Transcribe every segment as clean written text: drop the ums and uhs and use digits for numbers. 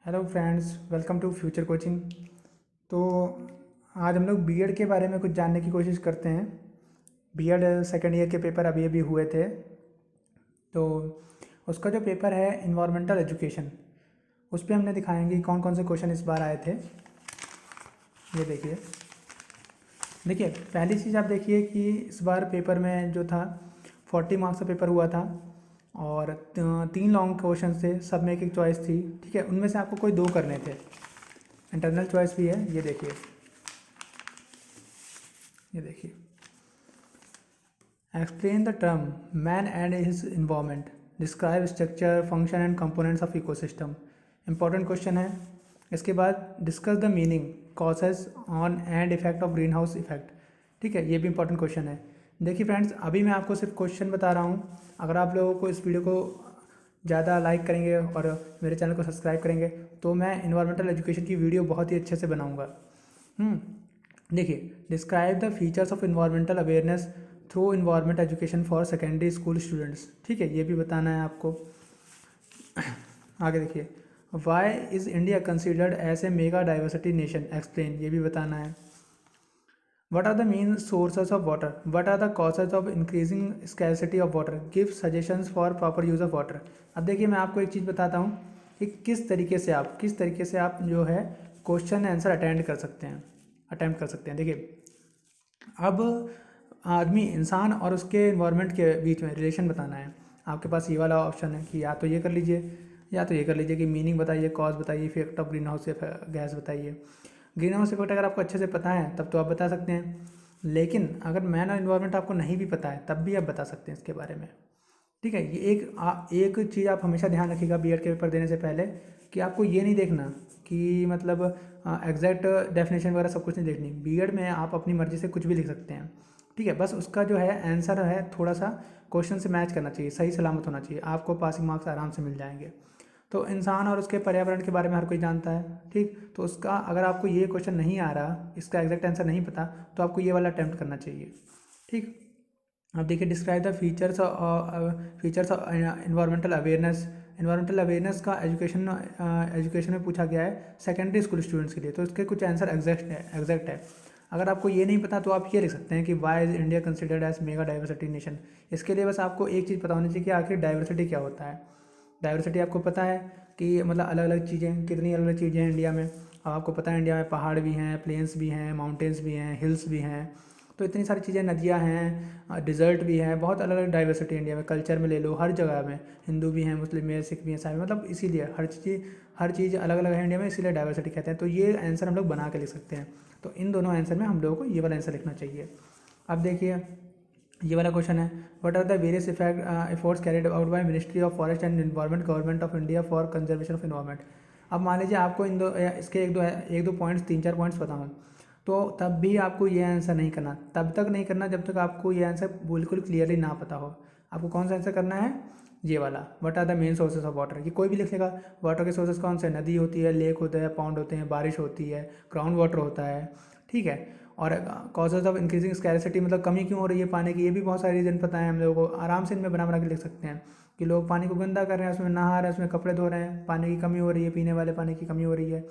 Hello friends, welcome to future coaching. तो आज हम लोग बीएड के बारे में कुछ जानने की कोशिश करते हैं। बीएड सेकेंड ईयर के पेपर अभी अभी हुए थे, तो उसका जो पेपर है इन्वायरमेंटल एजुकेशन, उस पर हमने दिखाएंगे कौन कौन से क्वेश्चन इस बार आए थे। ये देखिए देखिए पहली चीज़ आप देखिए कि इस बार पेपर में जो था 40 मार्क्स का पेपर हुआ था और 3 लॉन्ग क्वेश्चन थे, सब में एक एक चॉइस थी। ठीक है, उनमें से आपको कोई 2 करने थे। इंटरनल चॉइस भी है। ये देखिए explain the term man and his environment, describe structure function and components of ecosystem. Important question है। इसके बाद discuss the meaning causes on and effect of green house effect. ठीक है, ये भी इंपॉर्टेंट क्वेश्चन है। देखिए फ्रेंड्स, अभी मैं आपको सिर्फ क्वेश्चन बता रहा हूँ। अगर आप लोगों को इस वीडियो को ज़्यादा लाइक करेंगे और मेरे चैनल को सब्सक्राइब करेंगे तो मैं इन्वायरमेंटल एजुकेशन की वीडियो बहुत ही अच्छे से बनाऊँगा। देखिए, describe the features of environmental awareness through environment education for secondary school students. ठीक है, ये भी बताना है आपको। आगे देखिए, why is India considered as a mega diversity nation, explain, ये भी बताना है। What are the main sources of water, what are the causes of increasing scarcity of water, give suggestions for proper use of water. अब देखिए, मैं आपको एक चीज़ बताता हूँ कि किस तरीके से आप जो है क्वेश्चन आंसर अटैम्प्ट कर सकते हैं। देखिए, अब आदमी इंसान और उसके इन्वायरमेंट के बीच में रिलेशन बताना है। आपके पास ये वाला ऑप्शन है कि या तो ये कर लीजिए या तो ये कर लीजिए कि मीनिंग बताइए, कॉज बताइए, effect of green house gas बताइए। ग्रीन हाउस इफेक्ट अगर आपको अच्छे से पता है तब तो आप बता सकते हैं, लेकिन अगर मैन और इन्वायरमेंट आपको नहीं भी पता है तब भी आप बता सकते हैं इसके बारे में। ठीक है, ये एक चीज़ आप हमेशा ध्यान रखिएगा बीएड के पेपर देने से पहले कि आपको ये नहीं देखना कि मतलब एग्जैक्ट डेफिनेशन वगैरह सब कुछ नहीं देखनी। बीएड में आप अपनी मर्ज़ी से कुछ भी लिख सकते हैं। ठीक है, बस उसका जो है आंसर है थोड़ा सा क्वेश्चन से मैच करना चाहिए, सही सलामत होना चाहिए, आपको पासिंग मार्क्स आराम से मिल जाएंगे। तो इंसान और उसके पर्यावरण के बारे में हर कोई जानता है। ठीक, तो उसका अगर आपको ये क्वेश्चन नहीं आ रहा, इसका एग्जैक्ट आंसर नहीं पता, तो आपको ये वाला अटैम्प्ट करना चाहिए। ठीक, अब देखिए, describe the features of environmental awareness. Environmental awareness का एजुकेशन में पूछा गया है सेकेंडरी स्कूल स्टूडेंट्स के लिए, तो इसके कुछ आंसर एग्जैक्ट है। अगर आपको ये नहीं पता तो आप ये लिख सकते हैं कि why is India considered as mega diversity nation. इसके लिए बस आपको एक चीज़ पता होनी चाहिए कि आखिर डाइवर्सिटी क्या होता है। डाइवर्सिटी आपको पता है कि मतलब अलग अलग चीज़ें, कितनी अलग अलग चीज़ें हैं इंडिया में। अब आपको पता है इंडिया में पहाड़ भी हैं, प्लेन्स भी हैं, माउंटेन्स भी हैं, हिल्स भी हैं, तो इतनी सारी चीज़ें, नदियाँ हैं, डिज़र्ट भी हैं, बहुत अलग अलग डाइवर्सिटी इंडिया में। कल्चर में ले लो, हर जगह में हिंदू भी हैं, मुस्लिम भी हैं, सिख भी हैं, ईसाई, मतलब इसीलिए हर चीज़ अलग अलग है इंडिया में, इसीलिए डाइवर्सिटी कहते हैं। तो ये आंसर हम लोग बना के लिख सकते हैं। तो इन दोनों आंसर में हम लोगों को ये वाला आंसर लिखना चाहिए। अब देखिए, ये वाला क्वेश्चन है, what are the various efforts carried out by ministry of forest and environment government of India for conservation of environment. अब मान लीजिए आपको इन दो इसके एक दो पॉइंट्स, 3-4 पॉइंट्स पता हों, तो तब भी आपको ये आंसर नहीं करना, तब तक नहीं करना जब तक आपको ये आंसर बिल्कुल क्लियरली ना पता हो। आपको कौन सा आंसर करना है, ये वाला, what are the main sources of water. ये कोई भी लिख लेगा। वाटर के सोर्सेज कौन से, नदी होती है, लेक होता है, पॉन्ड होते हैं, बारिश होती है, ग्राउंड वाटर होता है। ठीक है, और कॉजेज ऑफ इंक्रीजिंग स्कैरसिटी, मतलब कमी क्यों हो रही है पानी की, ये भी बहुत सारे रीज़न पता है हम लोगों को। आराम से इनमें बना के लिख सकते हैं कि लोग पानी को गंदा कर रहे हैं, उसमें नहा रहे हैं, उसमें कपड़े धो रहे हैं, पानी की कमी हो रही है, पीने वाले पानी की कमी हो रही है।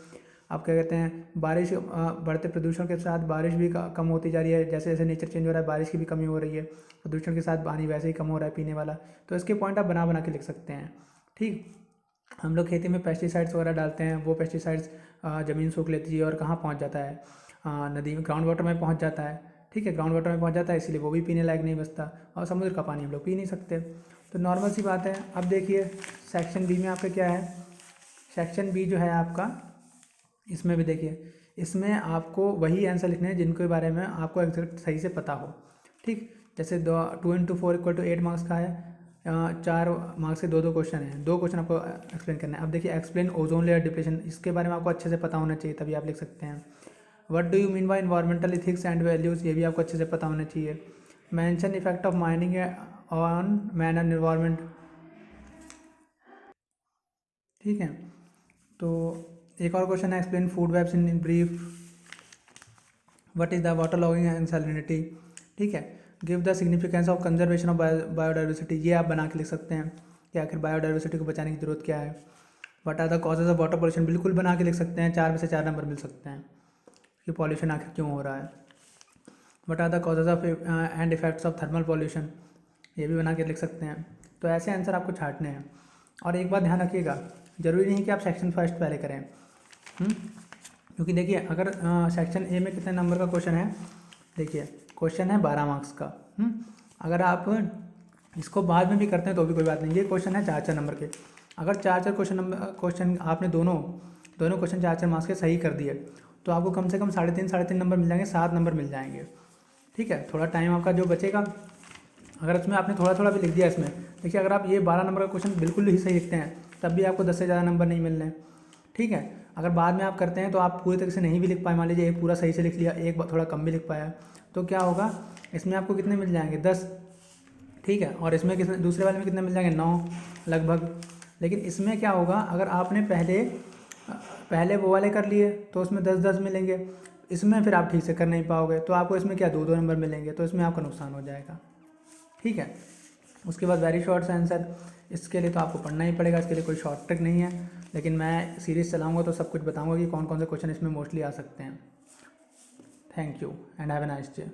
आप क्या कहते हैं, बारिश, बढ़ते प्रदूषण के साथ बारिश भी कम होती जा रही है। जैसे जैसे नेचर चेंज हो रहा है, बारिश की भी कमी हो रही है, प्रदूषण के साथ पानी वैसे ही कम हो रहा है पीने वाला। तो इसके पॉइंट आप बना के लिख सकते हैं। ठीक, हम लोग खेती में पेस्टिसाइड्स वगैरह डालते हैं, वो पेस्टिसाइड्स ज़मीन सूख लेती है और कहाँ पहुँच जाता है, नदी में, ग्राउंड वाटर में पहुँच जाता है। ठीक है, ग्राउंड वाटर में पहुँच जाता है, इसीलिए वो भी पीने लायक नहीं बचता, और समुद्र का पानी हम लोग पी नहीं सकते। तो नॉर्मल सी बात है। अब देखिए, सेक्शन बी में आपका क्या है। सेक्शन बी जो है आपका, इसमें भी देखिए, इसमें आपको वही आंसर लिखने हैं जिनके बारे में आपको एग्जैक्ट सही से पता हो। ठीक, जैसे 2 × 4 = 8 मार्क्स का है, 4 मार्क्स के 2-2 क्वेश्चन हैं, 2 क्वेश्चन आपको एक्सप्लेन करना है। अब देखिए, एक्सप्लेन ओजोन लेयर डिप्रेशन, इसके बारे में आपको अच्छे से पता होना चाहिए, तभी आप लिख सकते हैं। What do you mean by environmental ethics and values, ये भी आपको अच्छे से पता होना चाहिए। Mention effect of mining on man and environment. ठीक है, तो एक और क्वेश्चन है, explain food webs in brief, what is the water logging and salinity. ठीक है, give the significance of conservation of biodiversity, ये आप बना के लिख सकते हैं कि आखिर बायोडाइवर्सिटी को बचाने की ज़रूरत क्या है। What are the causes of water pollution बिल्कुल बना के लिख सकते हैं, 4 में से 4 नंबर मिल सकते हैं कि पॉल्यूशन आखिर क्यों हो रहा है। What are the causes of and effects of thermal pollution, ये भी बना के लिख सकते हैं। तो ऐसे आंसर आपको छांटने हैं। और एक बात ध्यान रखिएगा, ज़रूरी नहीं कि आप सेक्शन फर्स्ट पहले करें, क्योंकि देखिए अगर सेक्शन ए में कितने नंबर का क्वेश्चन है, देखिए क्वेश्चन है 12 मार्क्स का। अगर आप इसको बाद में भी करते हैं तो भी कोई बात नहीं, ये क्वेश्चन है 4 नंबर के। अगर 4 क्वेश्चन आपने दोनों क्वेश्चन 4 मार्क्स के सही कर दिए तो आपको कम से कम 3.5 नंबर मिल जाएंगे, 7 नंबर मिल जाएंगे। ठीक है, थोड़ा टाइम आपका जो बचेगा, अगर इसमें आपने थोड़ा थोड़ा भी लिख दिया इसमें, देखिए अगर आप ये 12 नंबर का क्वेश्चन बिल्कुल ही सही लिखते हैं तब भी आपको 10 से ज़्यादा नंबर नहीं मिल रहे हैं। ठीक है, अगर बाद में आप करते हैं तो आप पूरी तरह से नहीं भी लिख पाए, मान लीजिए एक पूरा सही से लिख लिया, एक थोड़ा कम भी लिख पाया, तो क्या होगा, इसमें आपको कितने मिल जाएंगे, 10। ठीक है, और इसमें कितने, दूसरे वाले में कितने मिल जाएंगे, 9 लगभग। लेकिन इसमें क्या होगा, अगर आपने पहले वो वाले कर लिए तो उसमें 10-10 मिलेंगे, इसमें फिर आप ठीक से कर नहीं पाओगे तो आपको इसमें क्या 2-2 नंबर मिलेंगे, तो इसमें आपका नुकसान हो जाएगा। ठीक है, उसके बाद वेरी शॉर्ट आंसर, इसके लिए तो आपको पढ़ना ही पड़ेगा, इसके लिए कोई शॉर्ट ट्रिक नहीं है, लेकिन मैं सीरीज़ चलाऊंगा तो सब कुछ बताऊंगा कि कौन कौन से क्वेश्चन इसमें मोस्टली आ सकते हैं। Thank you and have a nice day.